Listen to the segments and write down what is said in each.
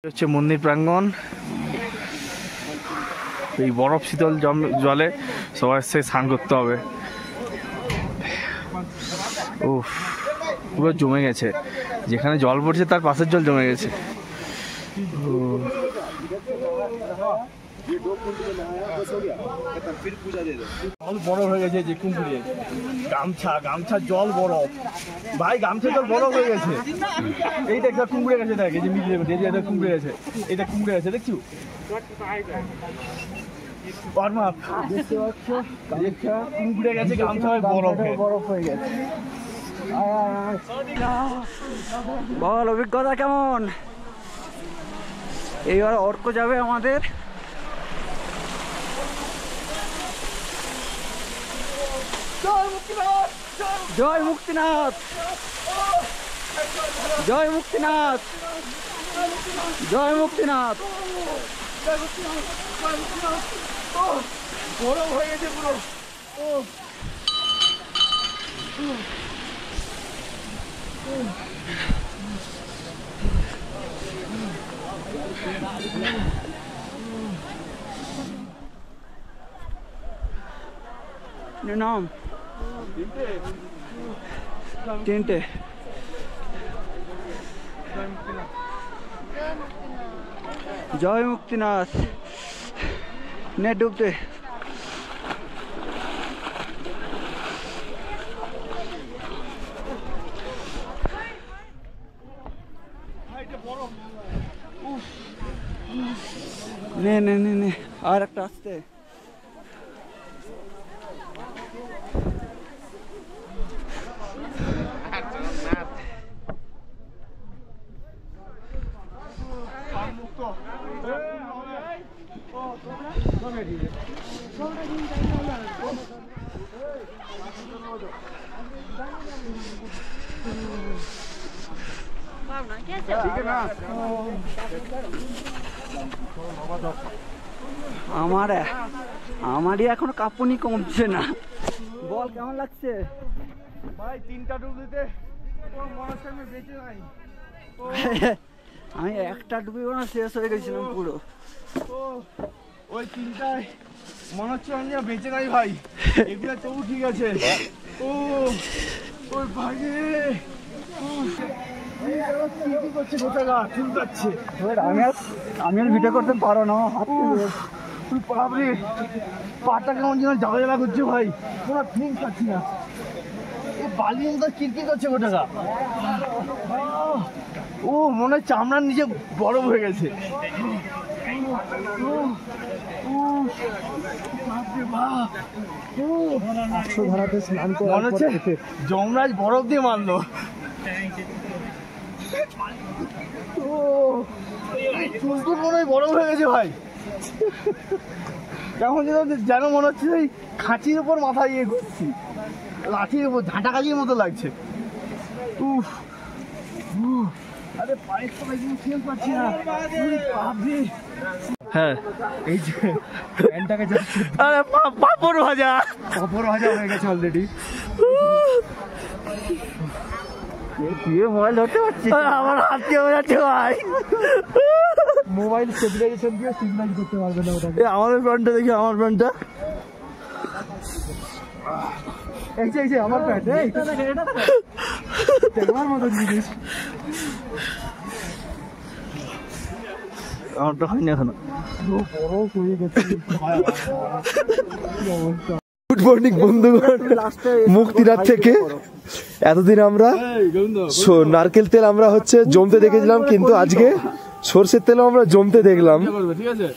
হচ্ছে মন্দির প্রাঙ্গণ। এই বরফ শীতল জলে সবাই এসে স্নান করতে হবে। ও পুরো জমে গেছে, যেখানে জল পড়ছে তার পাশের জল জমে গেছে। জল বরফ হয়ে গেছে যে কুমড়ে গামছার জল বরফ ভাই, গামছার জল বরফ হয়ে গেছে। এইটা একটা কুমড়ে গেছে, দেখ এই যে মিডিলে কুমড়ে গেছে, এটা কুমড়ে গেছে দেখছো দেখতে পাচ্ছ, কুমড়ে গেছে গামছা বরফ হয়ে গেছে। বল অভিজ্ঞতা কেমন? এইবার অর্ক যাবে আমাদের। জয় মুক্তিনাথ, জয় মুক্তিনাথ, জয় মুক্তিনাথ। বরফ হয়ে গেছে পুরো। নাম তিনটে। জয় মুক্তিনাথ। নে ডুবতে। নে নে নে নে আর একটা আসতে। আমারই এখনো কাঁপুনি কমছে না। বল কেমন লাগছে ভাই? তিনটা ডুব দিতে আমি বেঁচে নাই। আমি একটা ডুবিও না, শেষ হয়ে গেছিলাম পুরো। ওই তিনটায় মনে হচ্ছে আমি বেঁচে নাই ভাই। এগুলো তবু ঠিক আছে। ওই ভাগে আমি আর ভিডিও করতে পারো না, পাটা কেমন যেন জ্বালা জ্বালা করছে ভাই, কোনো ফিলিং পাচ্ছি না। এই বালির মতো কিরকির করছে গোটাকা। ও মনে হয় চামড়ার নিচে বরফ হয়ে গেছে। মনে হচ্ছে যমরাজ বরফ দিয়ে মারলো। চুলটুল মনে হয় বরফ হয়ে গেছে ভাই। কেমন যেন মনে হচ্ছে সেই খাঁচির উপর মাথা ইয়ে ঘুরছি, লাঠির উপর ঝাঁটা কাজির মতো লাগছে। আরে পায়ের তো ফেল পাচ্ছি না। হ্যাঁ এই যে প্যান্টটাকে যাচ্ছে, আরে পাপড় ভাজা হয়ে গেছে অলরেডি। মোবাইল ধরতে পারছি, আমার হাত দিয়ে যাচ্ছে ভাই। মোবাইল স্টেবিলাইজেশন দিয়ে সিগন্যাল করতে পারবে না ওটাকে। আমাদের প্যান্টটা দেখি, আমার প্যান্টটা এই যে আমার প্যান্ট, তোমার মতো জিনিস আমারটা হয়নি এখনো। গুড মর্নিং বন্ধুগণ, মুক্তিনাথ থেকে এতদিন আমরা নারকেল তেল আমরা হচ্ছে জমতে দেখেছিলাম, কিন্তু আজকে সর্ষের তেলও আমরা জমতে দেখলাম। ঠিক আছে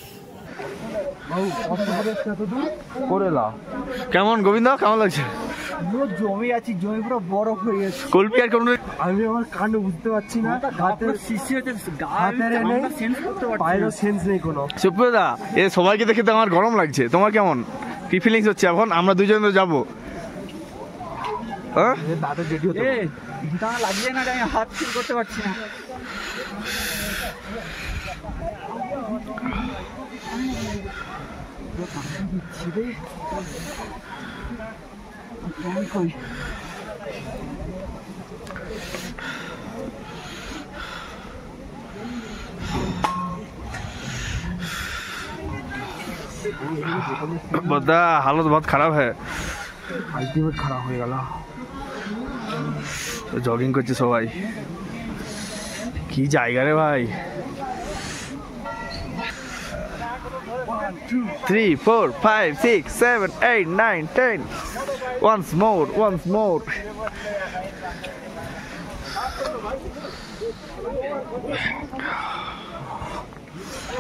কেমন গোবিন্দ, কেমন লাগছে? পুরো জমে আছি, জমি পুরো বরফ হয়ে গেছে। কল্পি আর কেমন? আমি আমার কাণ্ড বুঝতে পারছি না, হাতের শিশি হচ্ছে, পায়েরও সেন্স নেই কোনো। সুপ্রিয়দা, এ সবাইকে দেখে তো আমার গরম লাগছে, তোমার কেমন কি ফিলিংস হচ্ছে এখন? আমরা দুজন তো যাবো। লাগিয়ে না, আমি হাত ফিল করতে পারছি না। बता हालत बहुत खराब है আলটিমেট খারাপ হয়ে গেল। জগিং করছে সবাই কি জায়গা রে ভাই 3 4 5 6 7 8 9 10 once more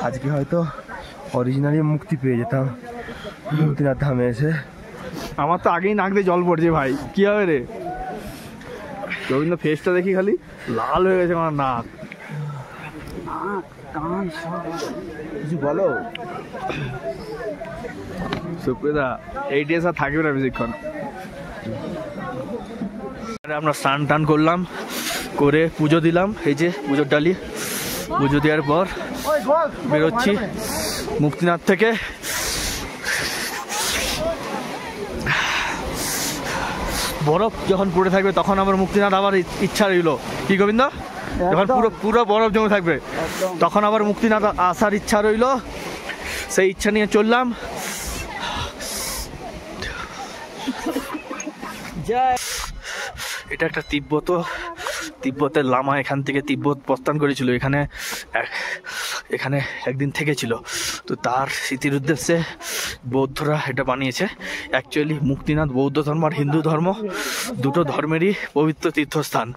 আজকে হয়তো অরিজিনালি মুক্তি পেয়ে যেতাম মুক্তিনাথ ধামে এসে। আমার তো আগেই নাক দিয়ে জল পড়ছে ভাই কি হবে রে রবীন্দ্র ফেসটা দেখি খালি লাল হয়ে গেছে আমার নাক কান সব কিছু বলো সুপ্রিয়দা এই ড্রেস আর থাকবে না বেশিক্ষণ আমরা স্নান টান করলাম করে পুজো দিলাম এই যে পুজোর ডালি পুজো দেওয়ার পর বেরোচ্ছি মুক্তিনাথ থেকে বরফ যখন পড়ে থাকবে তখন আমার মুক্তিনাথ আবার ইচ্ছা রইলো কি গোবিন্দ যখন পুরো বরফ জমে থাকবে তখন আবার মুক্তিনাথ আসার ইচ্ছা রইলো সেই ইচ্ছা নিয়ে চললাম এটা একটা তিব্বতের লামা এখান থেকে তিব্বত প্রস্থান করেছিল এখানে একদিন থেকেছিল তো তার স্মৃতির উদ্দেশ্যে বৌদ্ধরা এটা বানিয়েছে অ্যাকচুয়ালি মুক্তিনাথ বৌদ্ধ ধর্ম আর হিন্দু ধর্ম দুটো ধর্মেরই পবিত্র তীর্থস্থান